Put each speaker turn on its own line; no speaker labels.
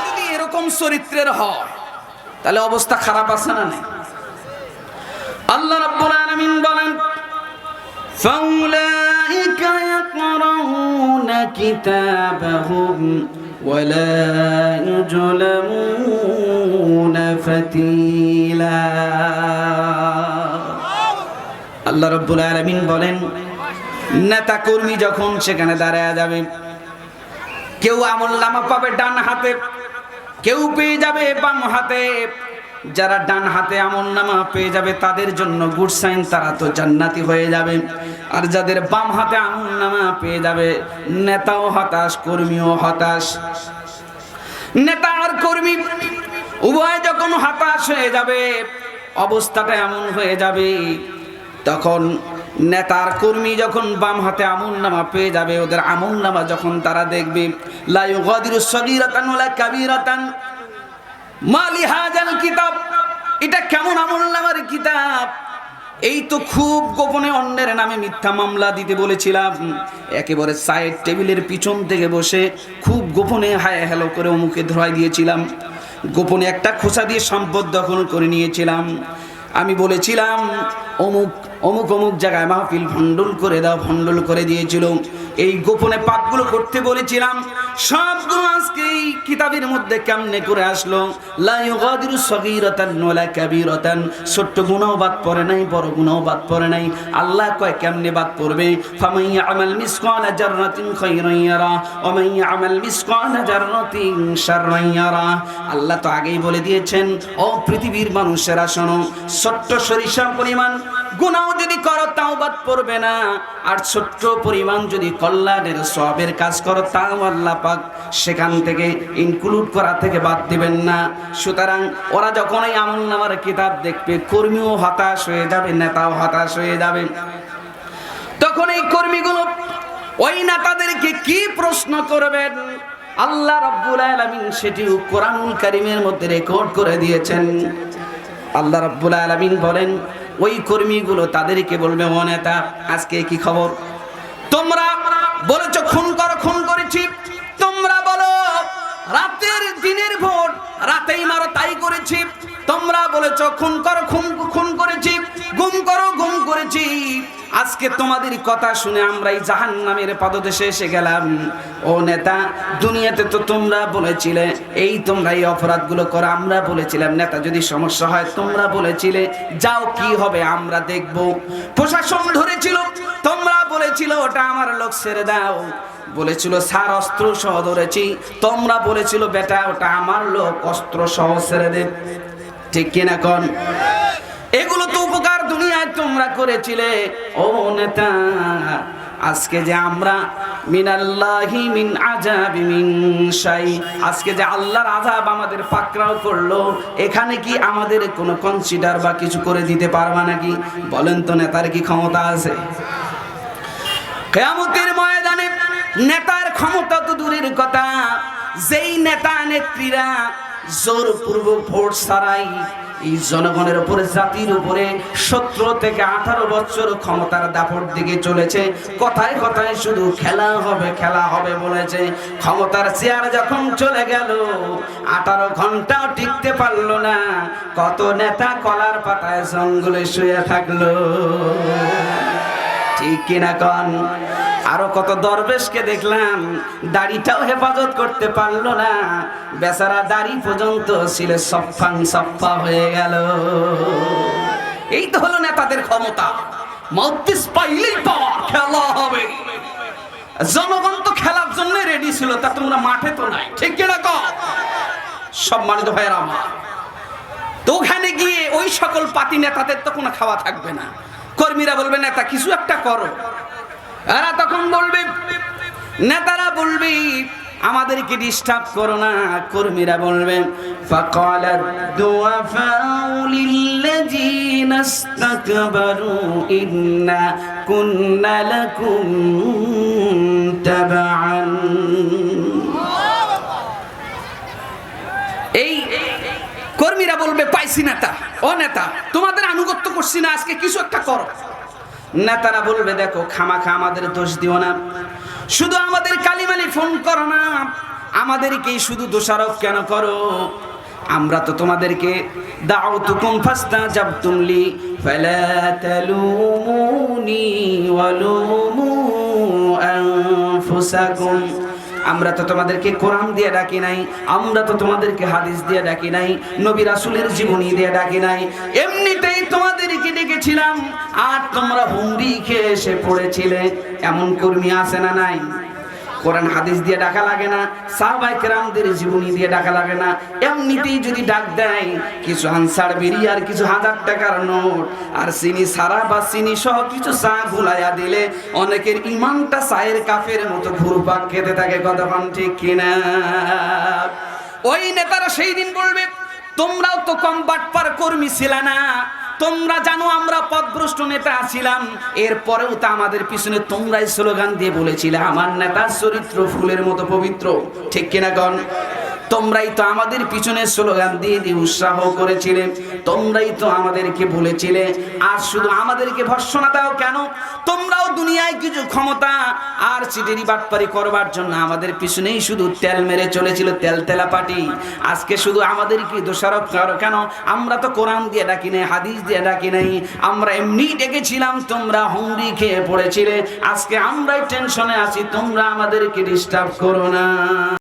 যদি এরকম চরিত্রের হয় তাহলে অবস্থা খারাপ আছে না? আল্লাহ রাব্বুল আলামিন বলেন ফাউলাইকা ইয়াকরাউনা কিতাবাহুম ওয়ালা ইউজলামুনা ফাতিলা। আল্লাহ রাব্বুল আলামিন বলেন নেতা কর্মী যখন সেখানে দাঁড়ায় যাবে, কেউ আমলনামা পাবে ডান হাতে, কেউ পেয়ে যাবে বাম হাতে। যারা ডান হাতে আমলনামা পেয়ে যাবে তাদের জন্য গুড সাইন, তারা তো জান্নাতি হয়ে যাবে। আর যাদের বাম হাতে আমলনামা পেয়ে যাবে, নেতাও হতাশ কর্মীও হতাশ। নেতা আর কর্মী উভয় যখন হতাশ হয়ে যাবে, অবস্থাটা এমন হয়ে যাবে, তখন নেতার কর্মী যখন বাম হাতে আমলনামা পেয়ে যাবে, ওদের আমলনামা যখন তারা দেখবে, লা ইউগাদিরু সগীরাতান ওয়ালা কাবীরাতান মা লিহাযাল কিতাব, এটা কেমন আমলনামার কিতাব? এই তো খুব গোপনে অন্যের নামে মিথ্যা মামলা দিতে বলেছিলাম, একেবারে সাইড টেবিলের পিছন থেকে বসে খুব গোপনে হায় হ্যালো করে অমুকে ধরাই দিয়েছিলাম, গোপনে একটা খোঁচা দিয়ে সম্পদ দখল করে নিয়েছিলাম, আমি বলেছিলাম অমুক অমুক অমুক জায়গায় মাহফিল ভণ্ডুল করে দাও, ভণ্ডুল করে দিয়েছিল, এই গোপনে পাপগুলো করতে বলেছিলাম, সবগুলো আজকে এই কিতাবের মধ্যে কেমনে করে আসলো? লা ইউগাদিরু সগীরাতান ওয়ালা কাবীরাতান, ছোট্ট গুনাহও বাদ পড়ে নাই, বড় গুনাহও বাদ পড়ে নাই। আল্লাহ কয় কেমনে বাদ পড়বে? ফামান ইয়ামাল মিসকালা জাররাতিন খায়রান ইয়ারা ওয়া মান ইয়ামাল মিসকালা জাররাতিন শাররান ইয়ারা। আল্লাহ তো আগেই বলে দিয়েছেন, ও পৃথিবীর মানুষেরা শোনো, ছোট্ট সরিষা পরিমাণ গুনাহ যদি করো তাও বাদ পড়বে না, আর ছোট্ট পরিমাণ যদি কল্যাণের সওয়াবের কাজ করো তাও আল্লাহ পাক সেখান থেকে ইনক্লুড করা থেকে বাদ দিবেন না। সুতরাং ওরা যখন এই আমলনামার কিতাব দেখবে, কর্মীও হতাশ হয়ে যাবে, নেতাও হতাশ হয়ে যাবে। তখন এই কর্মীগুলো ওই নেতাদেরকে কি প্রশ্ন করবেন? আল্লাহ রাব্বুল আলামিন সেটিও কোরআনুল কারীমের মধ্যে রেকর্ড করে দিয়েছেন। আল্লাহ রাব্বুল আলামিন বলেন, ওই কর্মীগুলো তাদেরকে বলবে, ও নেতা আজকে কি খবর? তোমরা বলেছো খুন করো, খুন করেছি। তোমরা বলো রাতের দিনের ভোট রাতেই মারো, তাই করেছি। তোমরা বলেছো খুন করো, খুন করেছি, গুম করো, গুম করেছি। আজকে তোমাদের কথা শুনে আমরা এই জাহান্নামের পাদদেশে এসে গেলাম। ও নেতা, দুনিয়াতে তো তোমরা বলেছিলে এই তোমরা এই অপরাধগুলো করো, আমরা বলেছিলাম নেতা যদি সমস্যা হয় তোমরা বলেছিলে যাও কি হবে আমরা দেখব। প্রশাসন ধরেছিল, তোমরা বলেছিল ওটা আমার লোক, ছেড়ে দাও। বলেছিল স্যার অস্ত্র সহ ধরেছি, তোমরা বলেছিল বেটা ওটা আমার লোক, অস্ত্র সহ ছেড়ে দে। ঠিক কিনা কোন? এগুলো তো উপকার দুনিয়ায় তোমরা করেছিলে। ও নেতা, আজকে যে আমরা মিনাল্লাহি মিন আযাবি মিন শাই, আজকে যে আল্লাহর আযাব আমাদের পাকড়াও করলো, এখানে কি আমাদের কোনো কনসিডার বা কিছু করে দিতে পারবা নাকি? বলেন তো নেতার কি ক্ষমতা আছে? কিয়ামতের ময়দানে নেতার ক্ষমতা তো দূরের কথা, যেই নেতা নেত্রীরা জোরপূর্বক ভোট ছাড়াই এই জনগণের উপরে, জাতির উপরে 17 থেকে 18 বছর ক্ষমতার দাপট দিকে চলেছে, কথায় কথায় শুধু খেলা হবে খেলা হবে বলেছে। ক্ষমতার চেয়ার যখন চলে গেল 18 ঘন্টাও টিকতে পারলো না, কত নেতা কলার পাতায় জঙ্গলে শুয়ে থাকলো। ঠিক কিনা কন? আরো কত দরবেশকে দেখলাম দাড়িটাও হেফাজত করতে পারলো না, বেচারা দাড়ি পর্যন্ত ছিল সফাং সফা হয়ে গেল। এই তো হলো নেতাদের ক্ষমতা, মাউথপিস পাইলেই পাওয়া, খেলা হবে। জনগণ তো খেলার জন্য রেডি ছিল, তা তোমরা মাঠে তো নাই। ঠিক কিনা কন? সম্মানিত ভাইয়েরা আমার, তো ওখানে গিয়ে ওই সকল পাতি নেতাদের তো কোনো খাওয়া থাকবে না। কর্মীরা বলবে নেতা কিছু একটা করো, এরা তখন বলবে, নেতারা বলবে আমাদেরকে ডিস্টার্ব করো না। কর্মীরা বলবে ফাকালাদ দুআফাউ লিল্লাযিনা ইসতাকবারু ইন্না কুন্না লাকুম তাবাআন। এই কর্মী কর্মীরা বলবে পাইছি নেতা, ও নেতা তোমাদের আনুগত্য করছি না, আজকে কিছু একটা করো। নেতারা বলবে দেখো খামাখা আমাদের দোষ দিও না, শুধু আমাদের কালিমালি ফোন করো না, আমাদেরকেই শুধু দোষারোপ কেন করো? আমরা তো তোমাদেরকে দাউতুকুম ফাস্তাজাবতুম লি ফালা তালুমুনি ওয়ালুমু আনফুসাকুম, আমরা তো তোমাদেরকে কোরআন দিয়ে ডাকি নাই, আমরা তো তোমাদেরকে হাদিস দিয়ে ডাকি নাই, নবী রাসূলের জীবনী দিয়ে ডাকি নাই, এমনিতেই তোমাদেরকে ডেকেছিলাম আর তোমরা হুমড়ি খেয়ে এসে পড়েছিলে। এমন কর্মী আছে না নাই? কোরআন হাদিস দিয়ে ডাকা লাগে না, সাহাবায়ে কেরামদের জীবনী দিয়ে ডাকা লাগে না, এমনিতেই যদি ডাক দেয় কিছু আনসার বিড়ি আর কিছু হাজার টাকার নোট আর চিনি সারা বা চিনি সহ কিছু চা গুলাইয়া দিলে অনেকের ইমানটা চায়ের কাফের মতো ঘুরপাক খেতে থাকে। কতক্ষণ ঠিক কিনা? ওই নেতারা সেই দিন বলবে তোমরাও তো কম বাটপার কর্মী ছিল না, তোমরা জানো আমরা পথভ্রষ্ট নেতা ছিলাম, এরপরেও তো আমাদের পিছনে তোমরাই স্লোগান দিয়ে বলেছিলে আমার নেতার চরিত্র ফুলের মতো পবিত্র। ঠিক কিনা কোন? তোমরাই তো আমাদের পিছনে স্লোগান দিয়ে দিয়ে উৎসাহ করেছিলে, তোমরাই তো আমাদেরকে বলেছিলে। আর শুধু আমাদেরকে ভর্ৎসনা দাও কেন? তোমরাও দুনিয়ায় কিছু ক্ষমতা আর চিটিরি বাটপারি করবার জন্য আমাদের পিছনেই শুধু তেল মেরে চলেছিল, তেল তেলা পাটি। আজকে শুধু আমাদেরকে দোষারোপ করো কেন? আমরা তো কোরআন দিয়ে ডাকি নাই, হাদিস দিয়ে ডাকি নাই, আমরা এমনি ডেকেছিলাম, তোমরা হুমড়ি খেয়ে পড়েছিলে। আজকে আমরাই টেনশনে আছি, তোমরা আমাদেরকে ডিস্টার্ব করো না।